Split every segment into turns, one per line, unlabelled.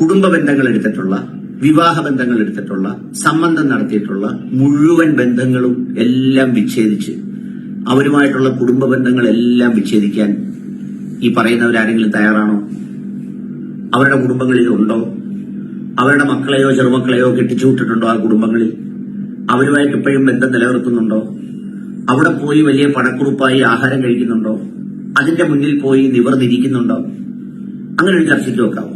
കുടുംബ ബന്ധങ്ങൾ എടുത്തിട്ടുള്ള, വിവാഹ ബന്ധങ്ങൾ എടുത്തിട്ടുള്ള, സംബന്ധം നടത്തിയിട്ടുള്ള മുഴുവൻ ബന്ധങ്ങളും എല്ലാം വിച്ഛേദിച്ച് അവരുമായിട്ടുള്ള കുടുംബ ബന്ധങ്ങളെല്ലാം വിച്ഛേദിക്കാൻ ഈ പറയുന്നവരാരെങ്കിലും തയ്യാറാണോ? അവരുടെ കുടുംബങ്ങളിൽ ഉണ്ടോ? അവരുടെ മക്കളെയോ ചെറുമക്കളെയോ കെട്ടിച്ചുവിട്ടിട്ടുണ്ടോ ആ കുടുംബങ്ങളിൽ? അവരുമായിട്ട് ഇപ്പോഴും ബന്ധം നിലനിർത്തുന്നുണ്ടോ? അവിടെ പോയി വലിയ പണക്കുറുപ്പായി ആഹാരം കഴിക്കുന്നുണ്ടോ? അതിന്റെ മുന്നിൽ പോയി നിവർന്നിരിക്കുന്നുണ്ടോ? അങ്ങനെ ഒരു ചർച്ചയ്ക്ക് വെക്കാവോ?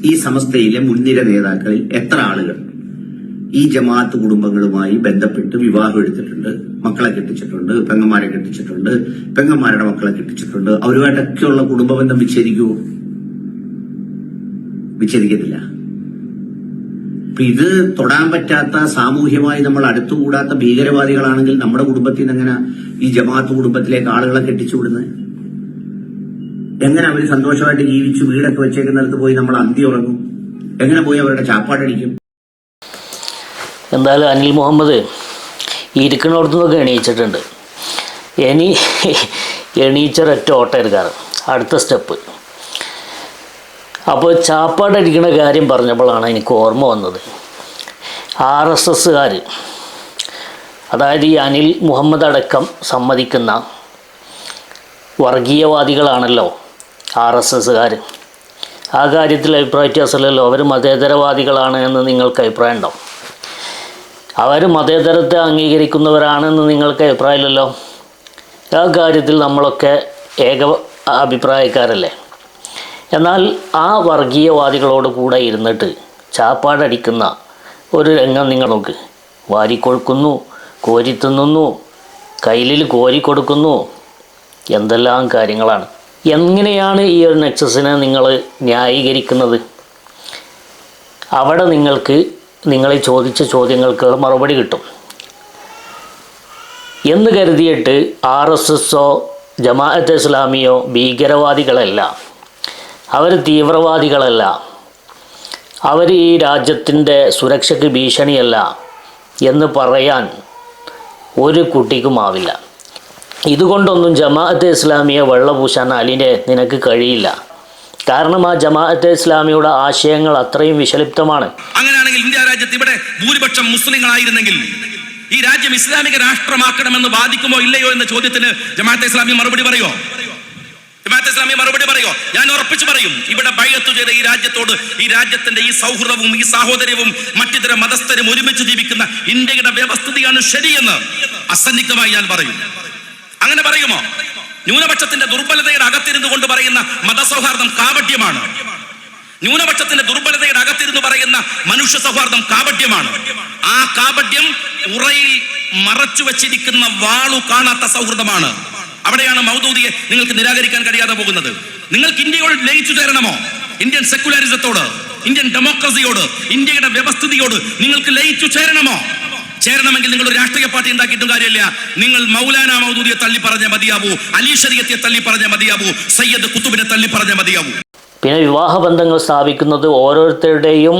ഈ സമസ്തയിലെ മുൻനിര നേതാക്കളിൽ എത്ര ആളുകൾ ഈ ജമാഅത്ത് കുടുംബങ്ങളുമായി ബന്ധപ്പെട്ട് വിവാഹം എടുത്തിട്ടുണ്ട്, മക്കളെ കെട്ടിച്ചിട്ടുണ്ട്, പെങ്ങന്മാരെ കെട്ടിച്ചിട്ടുണ്ട്, പെങ്ങന്മാരുടെ മക്കളെ കെട്ടിച്ചിട്ടുണ്ട്? അവരുമായിട്ടൊക്കെയുള്ള കുടുംബ ബന്ധം വിച്ഛേദിക്കുവോ? വിച്ഛേദിക്കത്തില്ല. ഇത് തൊടാൻ പറ്റാത്ത, സാമൂഹ്യമായി നമ്മൾ അടുത്തുകൂടാത്ത ഭീകരവാദികളാണെങ്കിൽ നമ്മുടെ കുടുംബത്തിൽ നിന്ന് എങ്ങനെ ഈ ജമാഅത്ത് കുടുംബത്തിലേക്ക് ആളുകളെ കെട്ടിച്ചുവിടുന്നത്? എങ്ങനെ അവർ സന്തോഷമായിട്ട് ജീവിച്ചു വീടൊക്കെ വെച്ചേക്കുന്നിടത്ത് പോയി നമ്മൾ അന്തി ഉറങ്ങും? എങ്ങനെ പോയി അവരുടെ ചാപ്പാടടിക്കും?
എന്തായാലും അനിൽ മുഹമ്മദ് ഇരിക്കണോടത്തുനിന്നൊക്കെ എണീച്ചിട്ടുണ്ട്. എണീച്ചൊരൊറ്റ ഓട്ടം എടുക്കാറ് അടുത്ത സ്റ്റെപ്പ്. അപ്പോൾ ചാപ്പാടടിക്കുന്ന കാര്യം പറഞ്ഞപ്പോഴാണ് എനിക്ക് ഓർമ്മ വന്നത്. RSSകാർ, അതായത് ഈ അനിൽ മുഹമ്മദ് അടക്കം സമ്മതിക്കുന്ന വർഗീയവാദികളാണല്ലോ RSSകാർ. ആ കാര്യത്തിൽ അഭിപ്രായ വ്യത്യാസമല്ലല്ലോ. അവർ മതേതരവാദികളാണ് എന്ന് നിങ്ങൾക്ക് അഭിപ്രായം ഉണ്ടാവും. അവർ മതേതരത്തെ അംഗീകരിക്കുന്നവരാണെന്ന് നിങ്ങൾക്ക് അഭിപ്രായമില്ലല്ലോ. ആ കാര്യത്തിൽ നമ്മളൊക്കെ ഏക അഭിപ്രായക്കാരല്ലേ. എന്നാൽ ആ വർഗീയവാദികളോട് കൂടെ ഇരുന്നിട്ട് ചാപ്പാടടിക്കുന്ന ഒരു രംഗം നിങ്ങൾ നോക്ക്. വാരിക്കൊടുക്കുന്നു, കോരി തിന്നുന്നു, കയ്യിൽ കോരി കൊടുക്കുന്നു, എന്തെല്ലാം കാര്യങ്ങളാണ്. എങ്ങനെയാണ് ഈ ഒരു നെക്സസിനെ നിങ്ങൾ ന്യായീകരിക്കുന്നത്? അവിടെ നിങ്ങൾ ചോദിച്ച ചോദ്യങ്ങൾക്ക് മറുപടി കിട്ടും എന്ന് കരുതിയിട്ട് RSSോ ജമാഅത്തെ ഇസ്ലാമിയോ ഭീകരവാദികളല്ല, അവർ തീവ്രവാദികളല്ല, അവർ ഈ രാജ്യത്തിൻ്റെ സുരക്ഷയ്ക്ക് ഭീഷണിയല്ല എന്ന് പറയാൻ ഒരു കുട്ടിക്കുമാവില്ല. ഇതുകൊണ്ടൊന്നും ജമാഅത്തെ ഇസ്ലാമിയെ വെള്ളപൂശാൻ നിനക്ക് കഴിയില്ല. കാരണം ആ ജമാഅത്തെ ഇസ്ലാമിയുടെ ആശയങ്ങൾ അത്രയും വിഷലിപ്തമാണ്.
അങ്ങനെയാണെങ്കിൽ ഇന്ത്യ രാജ്യത്ത് ഇവിടെ ഭൂരിപക്ഷം മുസ്ലിങ്ങളായിരുന്നെങ്കിൽ ഈ രാജ്യം ഇസ്ലാമിക രാഷ്ട്രമാക്കണമെന്ന് വാദിക്കുമോ ഇല്ലയോ എന്ന ചോദ്യത്തിന് ജമാഅത്തെ ഇസ്ലാമി മറുപടി പറയോ? ജമാഅത്തെ ഇസ്ലാമി മറുപടി പറയോ? ഞാൻ ഉറപ്പിച്ചു പറയും, ഇവിടെ ബൈഅത്ത് ചെയ്ത ഈ രാജ്യത്തോട്, ഈ രാജ്യത്തിന്റെ ഈ സൗഹൃദവും ഈ സാഹോദര്യവും മറ്റിതര മതസ്ഥരും ഒരുമിച്ച് ജീവിക്കുന്ന ഇന്ത്യയുടെ വ്യവസ്ഥിതിയാണ് ശരിയെന്ന് അസന്നിഗ്ധമായി ഞാൻ പറയും. അങ്ങനെ പറയുമോ? ന്യൂനപക്ഷത്തിന്റെ ദുർബലതയുടെ അകത്തിരുന്നു കൊണ്ട് പറയുന്ന മതസൗഹാർദ്ദം കാപട്യമാണ്. ന്യൂനപക്ഷത്തിന്റെ ദുർബലതയുടെ അകത്തിരുന്ന് പറയുന്ന മനുഷ്യ സൗഹാർദ്ദം കാപട്യമാണ്. ആ കാപട്യം ഉറയിൽ മറച്ചു വച്ചിരിക്കുന്ന വാളു കാണാത്ത സൗഹൃദമാണ്. അവിടെയാണ് മൗദൂദിയെ നിങ്ങൾക്ക് നിരാകരിക്കാൻ കഴിയാതെ പോകുന്നത്. നിങ്ങൾക്ക് ഇന്ത്യയോട് ലയിച്ചു ചേരണമോ? ഇന്ത്യൻ സെക്യുലറിസത്തോട്, ഇന്ത്യൻ ഡെമോക്രസിയോട്, ഇന്ത്യയുടെ വ്യവസ്ഥിതിയോട് നിങ്ങൾക്ക് ലയിച്ചു ചേരണമോ? ചേരണമെങ്കിൽ നിങ്ങൾ ഒരു രാഷ്ട്രീയ പാർട്ടി ഉണ്ടാക്കിയിട്ടും കാര്യമില്ല. നിങ്ങൾ മൗലാന മൗദൂദിയെ തള്ളി പറഞ്ഞ മതിയാവൂ, അലി ശരീഅത്തെ തള്ളി പറഞ്ഞ മതിയാവൂ, സയ്യദ് കുത്തുബിനെ തള്ളി പറഞ്ഞ മതിയാവൂ.
പിന്നെ വിവാഹ ബന്ധങ്ങൾ സ്ഥാപിക്കുന്നത് ഓരോരുത്തരുടെയും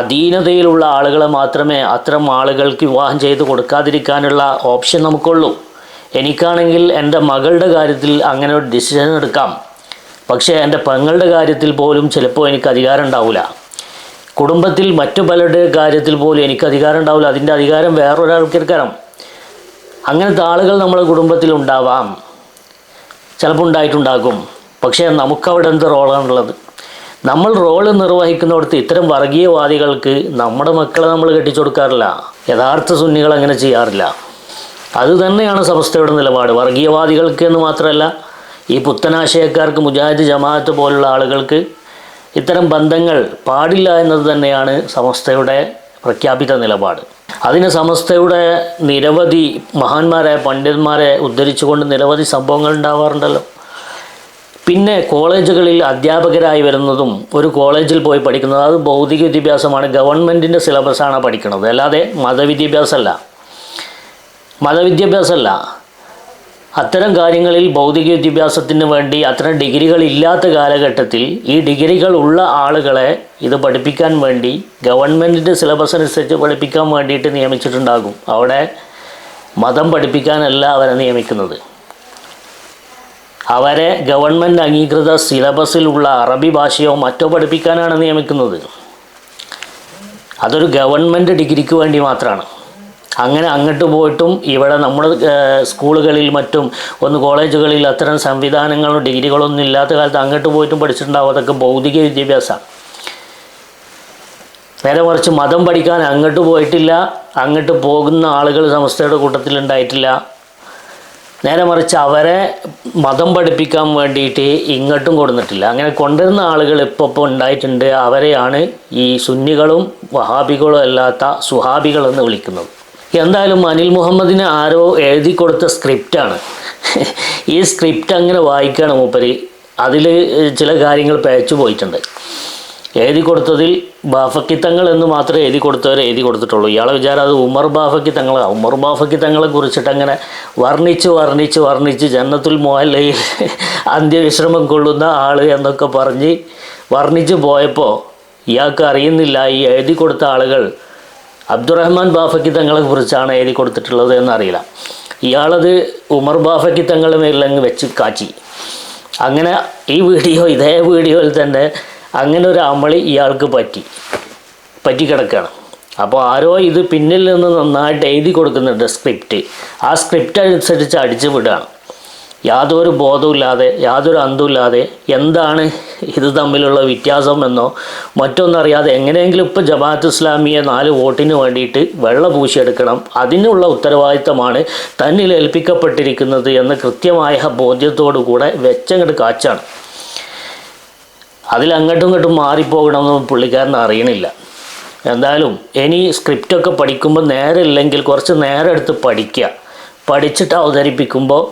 അധീനതയിലുള്ള ആളുകളെ മാത്രമേ അത്തരം ആളുകൾക്ക് വിവാഹം ചെയ്ത് കൊടുക്കാതിരിക്കാനുള്ള ഓപ്ഷൻ നമുക്കുള്ളൂ. എനിക്കാണെങ്കിൽ എൻ്റെ മകളുടെ കാര്യത്തിൽ അങ്ങനെ ഒരു ഡിസിഷൻ എടുക്കാം. പക്ഷേ എൻ്റെ പെങ്ങളുടെ കാര്യത്തിൽ പോലും ചിലപ്പോൾ എനിക്ക് അധികാരം ഉണ്ടാവില്ല. കുടുംബത്തിൽ മറ്റു പലരുടെ കാര്യത്തിൽ പോലും എനിക്ക് അധികാരം ഉണ്ടാവില്ല. അതിൻ്റെ അധികാരം വേറൊരാൾക്കെടുക്കണം. അങ്ങനത്തെ ആളുകൾ നമ്മുടെ കുടുംബത്തിൽ ഉണ്ടാവാം, ചിലപ്പോൾ ഉണ്ടായിട്ടുണ്ടാകും. പക്ഷേ നമുക്കവിടെ എന്ത് റോളാണുള്ളത്? നമ്മൾ റോള് നിർവഹിക്കുന്നിടത്ത് ഇത്തരം വർഗീയവാദികൾക്ക് നമ്മുടെ മക്കളെ നമ്മൾ കെട്ടിച്ചു കൊടുക്കാറില്ല. യഥാർത്ഥ സുന്നികൾ അങ്ങനെ ചെയ്യാറില്ല. അതുതന്നെയാണ് സമസ്തയുടെ നിലപാട്. വർഗീയവാദികൾക്ക് എന്ന് മാത്രമല്ല, ഈ പുത്തനാശയക്കാർക്ക്, മുജാഹിദ് ജമാഅത്ത് പോലുള്ള ആളുകൾക്ക് ഇത്തരം ബന്ധങ്ങൾ പാടില്ല എന്നത് തന്നെയാണ് സമസ്തയുടെ പ്രഖ്യാപിത നിലപാട്. അതിന് സമസ്തയുടെ നിരവധി മഹാന്മാരായ പണ്ഡിതന്മാരെ ഉദ്ധരിച്ചുകൊണ്ട് നിരവധി സംഭവങ്ങൾ ഉണ്ടാവാറുണ്ടല്ലോ. പിന്നെ കോളേജുകളിൽ അധ്യാപകരായി വരുന്നതും ഒരു കോളേജിൽ പോയി പഠിക്കുന്നത് അത് ഭൗതിക വിദ്യാഭ്യാസമാണ്. ഗവൺമെൻറ്റിൻ്റെ സിലബസാണ് പഠിക്കുന്നത്, അല്ലാതെ മതവിദ്യാഭ്യാസമല്ല. അത്തരം കാര്യങ്ങളിൽ ഭൗതിക വിദ്യാഭ്യാസത്തിന് വേണ്ടി അത്തരം ഡിഗ്രികൾ ഇല്ലാത്ത കാലഘട്ടത്തിൽ ഈ ഡിഗ്രികൾ ഉള്ള ആളുകളെ ഇത് പഠിപ്പിക്കാൻ വേണ്ടി ഗവൺമെൻറ്റിൻ്റെ സിലബസ് അനുസരിച്ച് പഠിപ്പിക്കാൻ വേണ്ടിയിട്ട് നിയമിച്ചിട്ടുണ്ടാകും. അവിടെ മതം പഠിപ്പിക്കാനല്ല അവരെ നിയമിക്കുന്നത്. അവരെ ഗവൺമെൻറ് അംഗീകൃത സിലബസിലുള്ള അറബി ഭാഷയോ മറ്റോ പഠിപ്പിക്കാനാണ് നിയമിക്കുന്നത്. അതൊരു ഗവൺമെൻറ് ഡിഗ്രിക്ക് വേണ്ടി മാത്രമാണ്. അങ്ങനെ അങ്ങോട്ട് പോയിട്ടും ഇവിടെ നമ്മുടെ സ്കൂളുകളിൽ മറ്റും കോളേജുകളിൽ അത്തരം സംവിധാനങ്ങളോ ഡിഗ്രികളൊന്നും ഇല്ലാത്ത കാലത്ത് അങ്ങോട്ട് പോയിട്ടും പഠിച്ചിട്ടുണ്ടാവും. അതൊക്കെ ഭൗതിക വിദ്യാഭ്യാസമാണ്. നേരെ മറിച്ച് മതം പഠിക്കാൻ അങ്ങോട്ട് പോയിട്ടില്ല, അങ്ങോട്ട് പോകുന്ന ആളുകൾ സമസ്തയുടെ കൂട്ടത്തിലുണ്ടായിട്ടില്ല. നേരെ മറിച്ച് അവരെ മതം പഠിപ്പിക്കാൻ വേണ്ടിയിട്ട് ഇങ്ങോട്ടും കൊടുത്തിട്ടില്ല. അങ്ങനെ കൊണ്ടുവരുന്ന ആളുകൾ ഇപ്പോൾ ഉണ്ടായിട്ടുണ്ട്. അവരെയാണ് ഈ സുന്നികളും വഹാബികളും അല്ലാത്ത സുഹാബികളെന്ന് വിളിക്കുന്നത്. എന്തായാലും അനിൽ മുഹമ്മദിന് ആരോ എഴുതി കൊടുത്ത സ്ക്രിപ്റ്റാണ്. ഈ സ്ക്രിപ്റ്റ് അങ്ങനെ വായിക്കുകയാണ് മൂപ്പര്. അതിൽ ചില കാര്യങ്ങൾ പേച്ചു പോയിട്ടുണ്ട്. എഴുതി കൊടുത്തതിൽ ബാഫക്കി തങ്ങൾ എന്ന് മാത്രമേ എഴുതി കൊടുത്തിട്ടുള്ളൂ. ഇയാളെ വിചാരം അത് ഉമർ ബാഫക്കി തങ്ങളാണ്. ഉമർ ബാഫക്കി തങ്ങളെ കുറിച്ചിട്ട് അങ്ങനെ വർണ്ണിച്ച് ജന്നത്തുൽ മുഅല്ലയിൽ അന്ത്യവിശ്രമം കൊള്ളുന്ന ആൾ എന്നൊക്കെ പറഞ്ഞ് വർണ്ണിച്ച് പോയപ്പോൾ ഇയാൾക്ക് അറിയുന്നില്ല ഈ എഴുതി കൊടുത്ത ആളുകൾ അബ്ദുറഹ്മാൻ ബാഫക്കി തങ്ങളെ കുറിച്ചാണ് എഴുതി കൊടുത്തിട്ടുള്ളത് എന്നറിയില്ല. ഇയാളത് ഉമർ ബാഫക്കി തങ്ങളുടെ മേലങ്ങ് വെച്ച് കാച്ചി. അങ്ങനെ ഇതേ വീഡിയോയിൽ തന്നെ അങ്ങനെ ഒരു അമളി ഇയാൾക്ക് പറ്റി കിടക്കുകയാണ്. അപ്പോൾ ആരോ ഇത് പിന്നിൽ നിന്ന് നന്നായിട്ട് എഴുതി കൊടുക്കുന്നുണ്ട് സ്ക്രിപ്റ്റ്. ആ സ്ക്രിപ്റ്റ് അനുസരിച്ച് അടിച്ചു വിടുകയാണ്. യാതൊരു ബോധവുമില്ലാതെ, യാതൊരു അന്തവുമില്ലാതെ എന്താണ് ഇത് തമ്മിലുള്ള വ്യത്യാസം എന്നോ മറ്റൊന്നറിയാതെ എങ്ങനെയെങ്കിലും ഇപ്പോൾ ജമാഅത്ത് ഇസ്ലാമിയെ 4 വോട്ടിന് വേണ്ടിയിട്ട് വെള്ള പൂശിയെടുക്കണം, അതിനുള്ള ഉത്തരവാദിത്തമാണ് തന്നിൽ ഏൽപ്പിക്കപ്പെട്ടിരിക്കുന്നത് എന്ന കൃത്യമായ ബോധ്യത്തോടു കൂടെ വെച്ചങ്ങോട്ട് കാച്ചാണ്. അതിലങ്ങോട്ടും ഇങ്ങോട്ടും മാറിപ്പോകണമെന്ന് പുള്ളിക്കാരൻ അറിയണില്ല. എന്തായാലും ഇനി സ്ക്രിപ്റ്റൊക്കെ പഠിക്കുമ്പോൾ നേരമില്ലെങ്കിൽ കുറച്ച് നേരം എടുത്ത് പഠിച്ചിട്ട് അവതരിപ്പിക്കുമ്പോൾ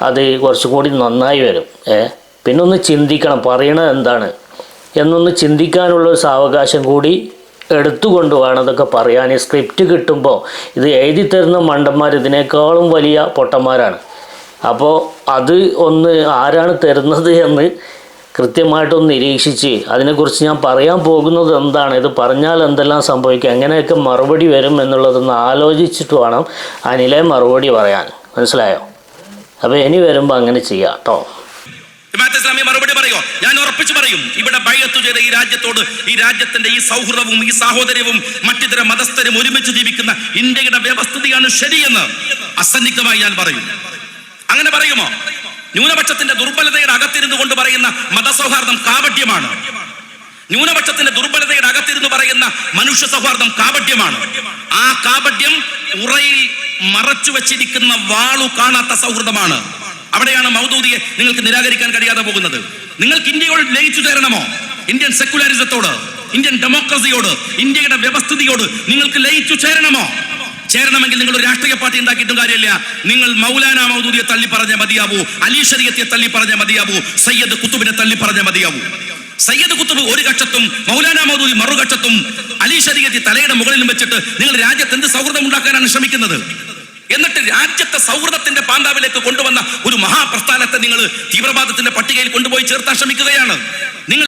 അത് കുറച്ചുകൂടി നന്നായി വരും. പിന്നെ ഒന്ന് ചിന്തിക്കണം, പറയണത് എന്താണ് എന്നൊന്ന് ചിന്തിക്കാനുള്ളൊരു സാവകാശം കൂടി എടുത്തുകൊണ്ട് വേണം അതൊക്കെ പറയാൻ. സ്ക്രിപ്റ്റ് കിട്ടുമ്പോൾ ഇത് എഴുതി തരുന്ന മണ്ടന്മാർ ഇതിനേക്കാളും വലിയ പൊട്ടന്മാരാണ്. അപ്പോൾ അത് ഒന്ന് ആരാണ് തരുന്നത് എന്ന് കൃത്യമായിട്ടൊന്ന് നിരീക്ഷിച്ച് അതിനെക്കുറിച്ച് ഞാൻ പറയാൻ പോകുന്നത് എന്താണ്, ഇത് പറഞ്ഞാൽ എന്തെല്ലാം സംഭവിക്കും, എങ്ങനെയൊക്കെ മറുപടി വരും എന്നുള്ളതൊന്ന് ആലോചിച്ചിട്ട് വേണം അനിലെ മറുപടി പറയാൻ. മനസ്സിലായോ? അപ്പോൾ ഇനി വരുമ്പോൾ അങ്ങനെ ചെയ്യാം കേട്ടോ.
ഇസ്ലാമിയ മറുപടി പറയോ? ഞാൻ ഉറപ്പിച്ചു പറയും, ഇവിടെ ബൈഅത്ത് ചെയ്ത ഈ രാജ്യത്തോട്, ഈ രാജ്യത്തിന്റെ ഈ സൗഹൃദവും ഈ സാഹോദര്യവും മറ്റിതര മതസ്ഥരും ഒരുമിച്ച് ജീവിക്കുന്ന ഇന്ത്യയുടെ വ്യവസ്ഥിതിയാണ് ശരിയെന്ന് അസന്നിഗ്ധമായി ഞാൻ പറയും. അങ്ങനെ പറയുമോ? ന്യൂനപക്ഷത്തിന്റെ ദുർബലതയുടെ അകത്തിരുന്നു കൊണ്ട് പറയുന്ന മതസൗഹാർദ്ദം കാപട്യമാണ്. ന്യൂനപക്ഷത്തിന്റെ ദുർബലതയുടെ അകത്തിരുന്ന് പറയുന്ന മനുഷ്യ സൗഹാർദ്ദം കാപട്യമാണ്. ആ കാപട്യം ഉറയിൽ മറച്ചു വച്ചിരിക്കുന്ന വാളു കാണാത്ത സൗഹൃദമാണ്. അവിടെയാണ് മൗദൂദിയെ നിങ്ങൾക്ക് നിരാകരിക്കാൻ കഴിയാതെ പോകുന്നത്. നിങ്ങൾക്ക് ഇന്ത്യയോട് ലയിച്ചു ചേരണമോ? ഇന്ത്യൻ സെക്കുലറിസത്തോട്, ഇന്ത്യൻ ഡെമോക്രസിയോട്, ഇന്ത്യയുടെ വ്യവസ്ഥിതിയോട് നിങ്ങൾക്ക് ലയിച്ചു ചേരണമോ? ചേരണമെങ്കിൽ നിങ്ങൾ ഒരു രാഷ്ട്രീയ പാർട്ടി ഉണ്ടാക്കിയിട്ടും കാര്യമില്ല. നിങ്ങൾ മൗലാന മൗദൂദിയെ തള്ളി പറഞ്ഞ മതിയാവൂ, അലി ശരീഅത്തെ തള്ളി പറഞ്ഞ മതിയാവൂ, സയ്യദ് കുത്തുബിനെ തള്ളി പറഞ്ഞ മതിയാവൂ. സയ്യദ് കുത്തുബ് ഒരു കക്ഷത്തും മൗലാന മൗദൂദി മറുകക്ഷത്തും അലി ശരീഅത്തെ തലയുടെ മുകളിലും വെച്ചിട്ട് നിങ്ങൾ രാജ്യത്ത് എന്ത് സൗഹൃദം ഉണ്ടാക്കാനാണ് ശ്രമിക്കുന്നത്? എന്നിട്ട് രാജ്യത്തെ സൗഹൃദത്തിന്റെ പാന്താവിലേക്ക് കൊണ്ടുവന്ന ഒരു മഹാപ്രസ്ഥാനത്തെ നിങ്ങൾ തീവ്രവാദത്തിന്റെ പട്ടികയിൽ കൊണ്ടുപോയി ചേർത്താൻ ശ്രമിക്കുകയാണ്. നിങ്ങൾ